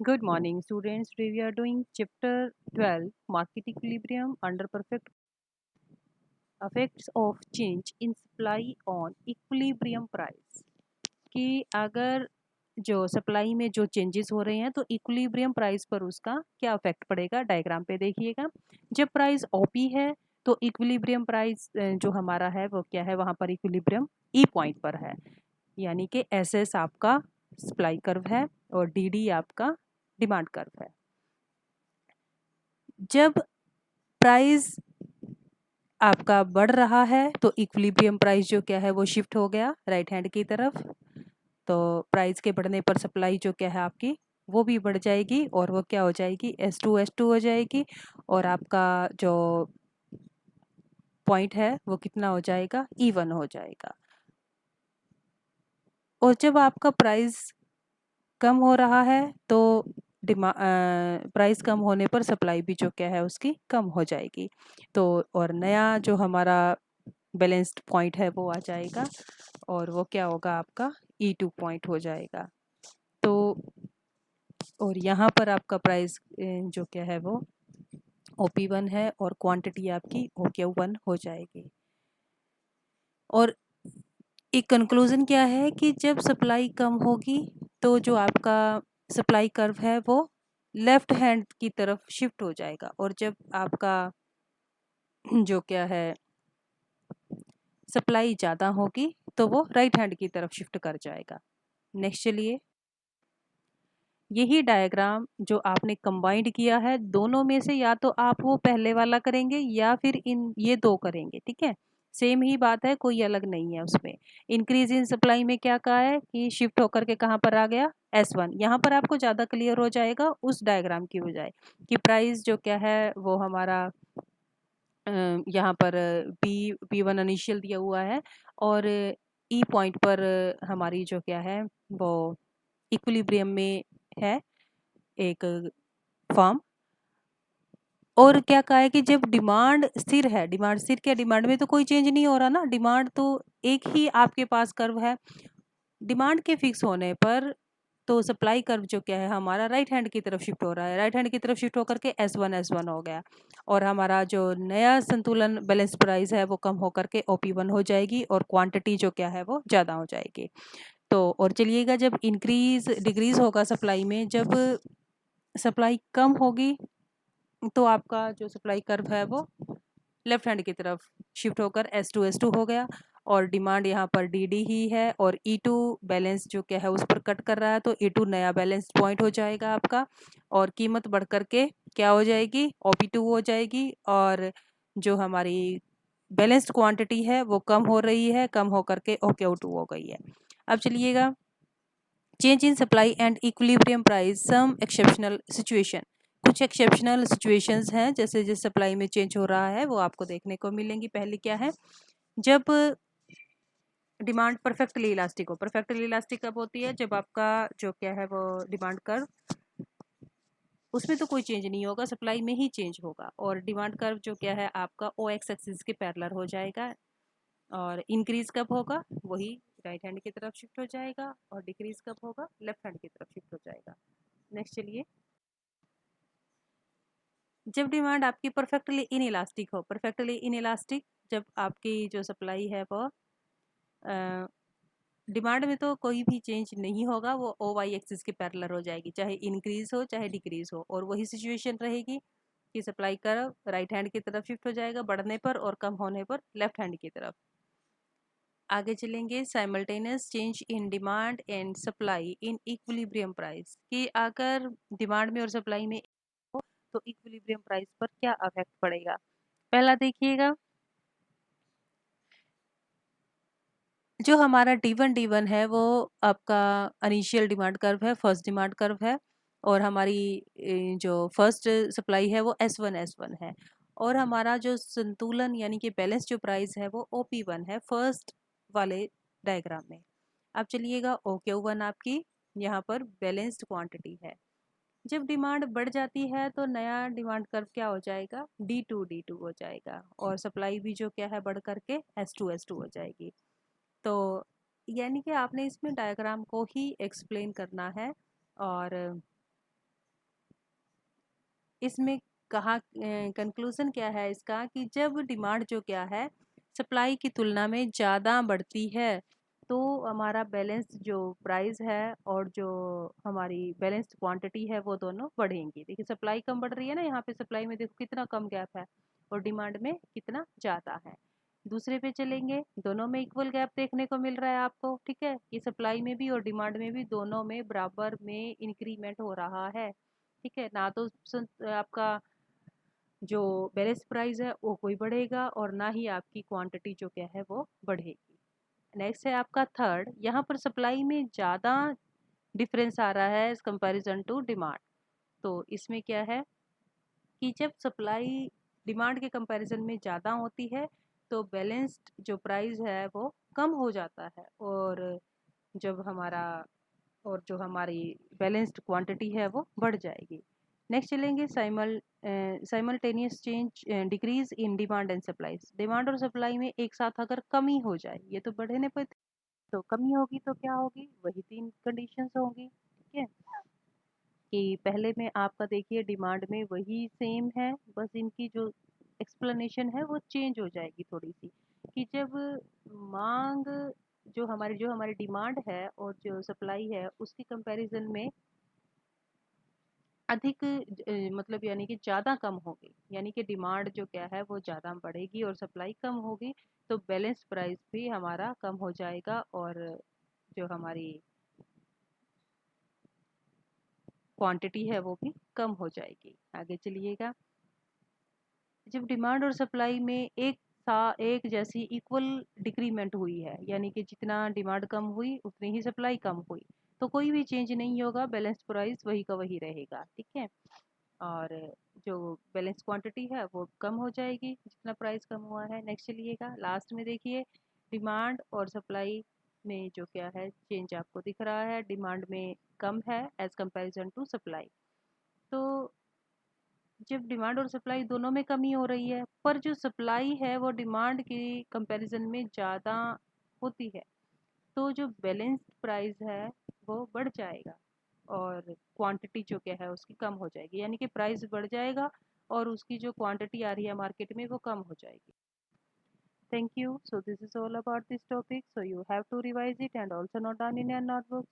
Good morning, students. Today we are doing chapter 12 Market Equilibrium under Perfect Effects of Change in Supply on Equilibrium Price. कि अगर जो supply में जो changes हो रहे हैं तो इक्विलिब्रियम प्राइस पर उसका क्या इफेक्ट पड़ेगा, डायग्राम पे देखिएगा। जब प्राइस ओपी है तो इक्विलिब्रियम प्राइस जो हमारा है वो क्या है, वहाँ पर इक्विलिब्रियम ई पॉइंट पर है, यानी कि एस एस आपका सप्लाई कर्व है और डी डी आपका डिमांड कर्व है। जब प्राइस आपका बढ़ रहा है तो इक्विलिब्रियम प्राइस जो क्या है वो शिफ्ट हो गया राइट हैंड की तरफ। तो प्राइस के बढ़ने पर सप्लाई जो क्या है आपकी वो भी बढ़ जाएगी और वो क्या हो जाएगी, S2 हो जाएगी और आपका जो पॉइंट है वो कितना हो जाएगा, E1 हो जाएगा। और जब आपका प्राइस कम हो रहा है तो प्राइस कम होने पर सप्लाई भी जो क्या है उसकी कम हो जाएगी। तो और नया जो हमारा बैलेंस्ड पॉइंट है वो आ जाएगा और वो क्या होगा, आपका E2 पॉइंट हो जाएगा। तो और यहाँ पर आपका प्राइस जो क्या है वो OP1 है और क्वांटिटी आपकी OQ1 हो जाएगी। और एक कंक्लूजन क्या है कि जब सप्लाई कम होगी तो जो आपका सप्लाई कर्व है वो लेफ्ट हैंड की तरफ शिफ्ट हो जाएगा और जब आपका जो क्या है सप्लाई ज़्यादा होगी तो वो राइट हैंड की तरफ शिफ्ट कर जाएगा। नेक्स्ट चलिए, यही डायग्राम जो आपने कंबाइंड किया है दोनों में से या तो आप वो पहले वाला करेंगे या फिर इन ये दो करेंगे, ठीक है, सेम ही बात है, कोई अलग नहीं है उसमें। इंक्रीज इन सप्लाई में क्या कहा है कि शिफ्ट होकर के कहाँ पर आ गया, S1। यहाँ पर आपको ज़्यादा क्लियर हो जाएगा उस डायग्राम की बजाय कि प्राइस जो क्या है वो हमारा यहाँ पर P1 इनिशियल दिया हुआ है और ई पॉइंट पर हमारी जो क्या है वो इक्विलिब्रियम में है एक फॉर्म। और क्या कहा है कि जब डिमांड स्थिर है, डिमांड स्थिर क्या, डिमांड में तो कोई चेंज नहीं हो रहा ना, डिमांड तो एक ही आपके पास कर्व है। डिमांड के फिक्स होने पर तो सप्लाई कर्व जो क्या है हमारा राइट हैंड की तरफ शिफ्ट हो रहा है, राइट हैंड की तरफ शिफ्ट होकर के S1 हो गया और हमारा जो नया संतुलन बैलेंस प्राइस है वो कम होकर के OP1 हो जाएगी और क्वांटिटी जो क्या है वो ज़्यादा हो जाएगी। तो और चलिएगा, जब इंक्रीज डिक्रीज होगा सप्लाई में, जब सप्लाई कम होगी तो आपका जो सप्लाई कर्व है वो लेफ्ट हैंड की तरफ शिफ्ट होकर S2 हो गया और डिमांड यहाँ पर DD ही है और E2 बैलेंस जो क्या है उस पर कट कर रहा है तो E2 नया बैलेंस पॉइंट हो जाएगा आपका और कीमत बढ़ करके क्या हो जाएगी, OP2 हो जाएगी और जो हमारी बैलेंस्ड क्वांटिटी है वो कम हो रही है, कम होकर के OQ2 हो गई है। अब चलिएगा, change in supply and equilibrium price some exceptional situation. कुछ एक्सेप्शनल सिचुएशंस हैं जैसे जिस सप्लाई में चेंज हो रहा है वो आपको देखने को मिलेंगी। पहली क्या है, जब डिमांड परफेक्टली इलास्टिक हो। परफेक्टली इलास्टिक कब होती है, जब आपका जो क्या है वो डिमांड कर्व उसमें तो कोई चेंज नहीं होगा, सप्लाई में ही चेंज होगा और डिमांड कर्व जो क्या है आपका OX एक्सिस के पैरेलल हो जाएगा। और इंक्रीज कब होगा, वही राइट हैंड की तरफ शिफ्ट हो जाएगा और डिक्रीज कब होगा, लेफ्ट हैंड की तरफ शिफ्ट हो जाएगा। नेक्स्ट चलिए, जब डिमांड आपकी परफेक्टली इन इलास्टिक हो। परफेक्टली इन इलास्टिक जब आपकी जो सप्लाई है वो डिमांड में तो कोई भी चेंज नहीं होगा, वो OY एक्सिस के पैरेलल हो जाएगी, चाहे इंक्रीज हो चाहे डिक्रीज हो। और वही सिचुएशन रहेगी कि सप्लाई कर्व राइट हैंड की तरफ शिफ्ट हो जाएगा बढ़ने पर और कम होने पर लेफ्ट हैंड की तरफ। आगे चलेंगे, simultaneous change in demand and supply in equilibrium price, कि अगर डिमांड में और सप्लाई में हो तो इक्विलिब्रियम प्राइस पर क्या अफेक्ट पड़ेगा। पहला देखिएगा, जो हमारा D1 है वो आपका इनिशियल डिमांड कर्व है, फर्स्ट डिमांड कर्व है और हमारी जो फर्स्ट सप्लाई है वो S1 है और हमारा जो संतुलन यानी कि बैलेंस जो प्राइस है वो OP1 है फर्स्ट वाले डायग्राम में। अब चलिएगा, OQ1 आपकी यहाँ पर बैलेंस्ड क्वांटिटी है। जब डिमांड बढ़ जाती है तो नया डिमांड कर्व क्या हो जाएगा, D2 हो जाएगा और सप्लाई भी जो क्या है बढ़ करके S2 हो जाएगी। तो यानी कि आपने इसमें डायग्राम को ही एक्सप्लेन करना है और इसमें कहा कंक्लूजन क्या है इसका कि जब डिमांड जो क्या है सप्लाई की तुलना में ज़्यादा बढ़ती है तो हमारा बैलेंस जो प्राइस है और जो हमारी बैलेंस्ड क्वांटिटी है वो दोनों बढ़ेंगी। देखिए सप्लाई कम बढ़ रही है ना, यहाँ पे सप्लाई में देखो कितना कम गैप है और डिमांड में कितना ज़्यादा है। दूसरे पे चलेंगे, दोनों में इक्वल गैप देखने को मिल रहा है आपको, ठीक है। ये सप्लाई में भी और डिमांड में भी दोनों में बराबर में इंक्रीमेंट हो रहा है, ठीक है। ना तो आपका जो बैलेंस प्राइस है वो कोई बढ़ेगा और ना ही आपकी क्वांटिटी जो क्या है वो बढ़ेगी। नेक्स्ट है आपका थर्ड, यहाँ पर सप्लाई में ज़्यादा डिफरेंस आ रहा है एज कंपैरिजन टू डिमांड। तो इसमें क्या है कि जब सप्लाई डिमांड के कंपैरिजन में ज़्यादा होती है तो बैलेंस्ड जो प्राइस है वो कम हो जाता है और जब हमारा और जो हमारी बैलेंस्ड क्वांटिटी है वो बढ़ जाएगी। नेक्स्ट चलेंगे simultaneous change decrease in demand and supplies. Demand और सप्लाई में एक साथ अगर कमी हो जाए, ये तो बढ़ने पर तो कमी होगी तो क्या होगी, वही तीन कंडीशंस होंगी, ठीक है। कि पहले में आपका देखिए डिमांड में वही सेम है, बस इनकी जो एक्सप्लेनेशन है वो चेंज हो जाएगी थोड़ी सी। कि जब मांग जो हमारी डिमांड है और जो सप्लाई है उसकी कंपैरिजन में अधिक मतलब यानी कि ज़्यादा कम होगी, यानी कि डिमांड जो क्या है वो ज़्यादा बढ़ेगी और सप्लाई कम होगी तो बैलेंस प्राइस भी हमारा कम हो जाएगा और जो हमारी क्वांटिटी है वो भी कम हो जाएगी। आगे चलिएगा, जब डिमांड और सप्लाई में एक जैसी इक्वल डिक्रीमेंट हुई है, यानी कि जितना डिमांड कम हुई उतनी ही सप्लाई कम हुई, तो कोई भी चेंज नहीं होगा, बैलेंस प्राइस वही का वही रहेगा, ठीक है। और जो बैलेंस क्वांटिटी है वो कम हो जाएगी जितना प्राइस कम हुआ है। नेक्स्ट चलिएगा, लास्ट में देखिए डिमांड और सप्लाई में जो क्या है चेंज आपको दिख रहा है, डिमांड में कम है एज कंपैरिजन टू सप्लाई। तो जब डिमांड और सप्लाई दोनों में कमी हो रही है पर जो सप्लाई है वो डिमांड की कंपैरिजन में ज़्यादा होती है तो जो बैलेंस प्राइस है वो बढ़ जाएगा और क्वांटिटी जो क्या है उसकी कम हो जाएगी, यानी कि प्राइस बढ़ जाएगा और उसकी जो क्वांटिटी आ रही है मार्केट में वो कम हो जाएगी। Thank you. So this is all about this topic, so you have to revise it and also note down in your notebooks.